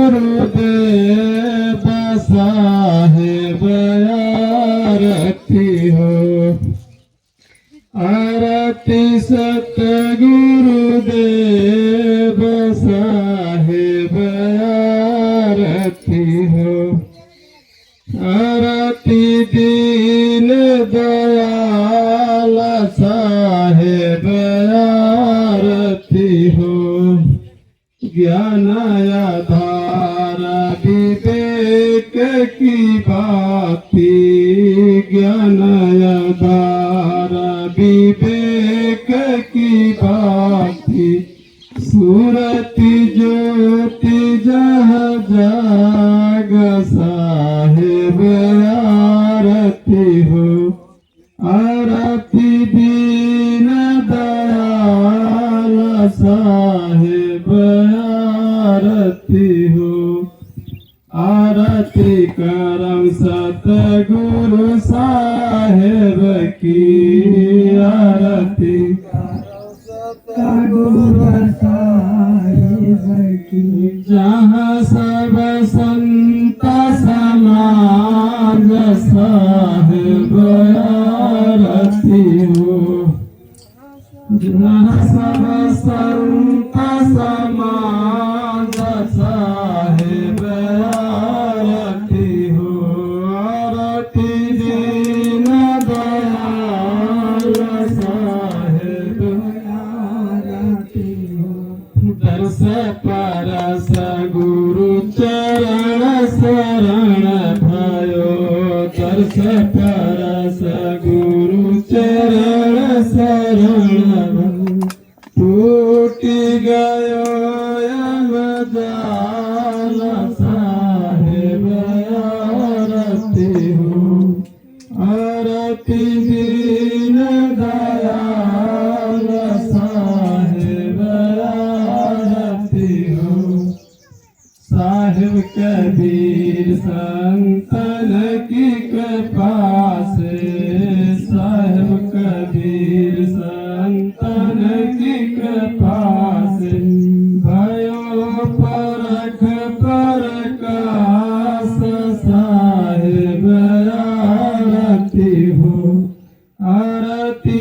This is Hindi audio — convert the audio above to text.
गुरुदेव साहेब आरती हो। आरती सतगुरुदेव साहेब आरती हो। आरती दीन दयाल साहेब आरती हो। ज्ञान आधार विवेक की बाती, ज्ञान आधार विवेक की बाती, सूरति ज्योति जह जाग साहेब आरती हो। आरती दीन दयाल साहेब आरती हो। आरती करम सतगुरु साहेब की, आरती सतगुरु साहेब की। जहाँ सब संत समाज साहेब आरती हो। जहाँ सब संत समाज साहेब आरती हो। आरती दीन दयाल साहेब आरती हो। दर्श परस गुरु चरण शरण भयो। दर्श परस गुरु चरण शरण टूटी गयो यम जाल साहेब आरती हो। आरती दीन दयाल साहेब आरती हो। साहेब कबीर संतन की कृपा से, साहेब कबीर संतन की कृपा से, भयो परख प्रकाश साहेब आरती हो। आरती